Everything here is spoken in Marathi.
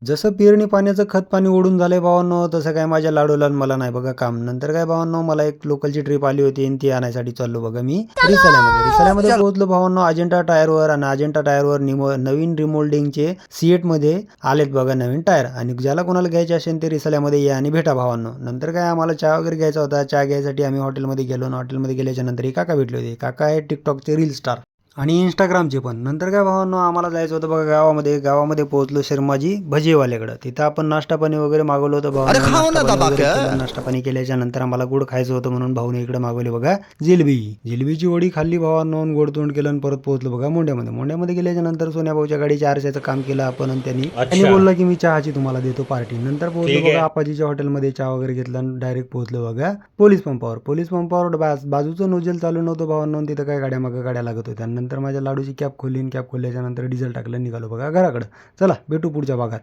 जसं पेरणी पाण्याचं खत पाणी ओढून झालंय भावांनो, तसं काय माझ्या लाडूला आणि मला नाही बघा काम. नंतर काय भावांनो, मला एक लोकलची ट्रिप आली होती आणि ती आणायसाठी चाललो बघा मी रिसाल्यामध्ये पोहोचलो भावांनो अजिंठा टायरवर. आणि अजिंठा टायरवर नवीन रिमोल्डिंगचे सीएटमध्ये आलेत बघा नवीन टायर. आणि ज्याला कोणाला घ्यायचे असेल ते रिसाल्यामध्ये या आणि भेटा भावांनो. नंतर काय आम्हाला चहा वगैरे घ्यायचा होता. चहा घ्यायसाठी आम्ही हॉटेलमध्ये गेलो आणि हॉटेलमध्ये गेल्याच्या नंतर एक काका भेटले होते. काका आहे टिकटॉकचे रील स्टार आणि इंस्टाग्रामचे पण. नंतर काय भावांनो, आम्हाला जायचं होतं बघा गावामध्ये पोहोचलो शर्माजी भजीवाल्याकडं. तिथं आपण नाश्ता पाणी वगैरे मागवलं होतं भावांनो. नाश्ता पाणी वगैरे केलं. नाश्ता पाणी केल्याच्या नंतर आम्हाला गोड खायचं होतं म्हणून भाऊने इकडे मागवले बघा जिलेबीची वडी खाल्ली भावांनो आणि गोड तोंड केलं आणि परत पोहोचलो बघा मोंड्यामध्ये गेल्याच्या नंतर सोन्या भाऊच्या गाडीच्या आरशाचं काम केलं आपण आणि त्यांनी बोलला की मी चहाची तुम्हाला देतो पार्टी. नंतर पोहोचलो बघा आपाजीच्या हॉटेलमध्ये चहा वगैरे घेतला आणि डायरेक्ट पोहोचलो बघा पोलीस पंपावर बाजूचं नोजल चालू नव्हतं भावांनो. तिथं काय गाड्या लागत होत्या. नंतर माझ्या लाडूची कॅप खोलली आणि कॅप खोलल्याच्या नंतर डिझेल टाकलं निघालो बघा घराकडं. चला भेटू पुढच्या भागात.